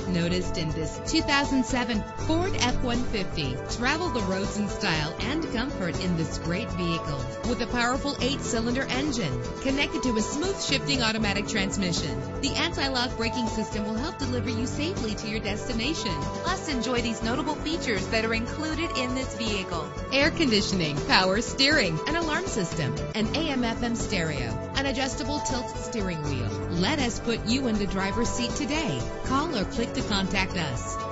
Get noticed in this 2007 Ford F-150. Travel the roads in style and comfort in this great vehicle. With a powerful 8-cylinder engine connected to a smooth shifting automatic transmission, the anti-lock braking system will help deliver you safely to your destination. Plus, enjoy these notable features that are included in this vehicle: air conditioning, power steering, an alarm system, an AM/FM stereo, an adjustable tilt steering wheel. Let us put you in the driver's seat today. Call or click to contact us.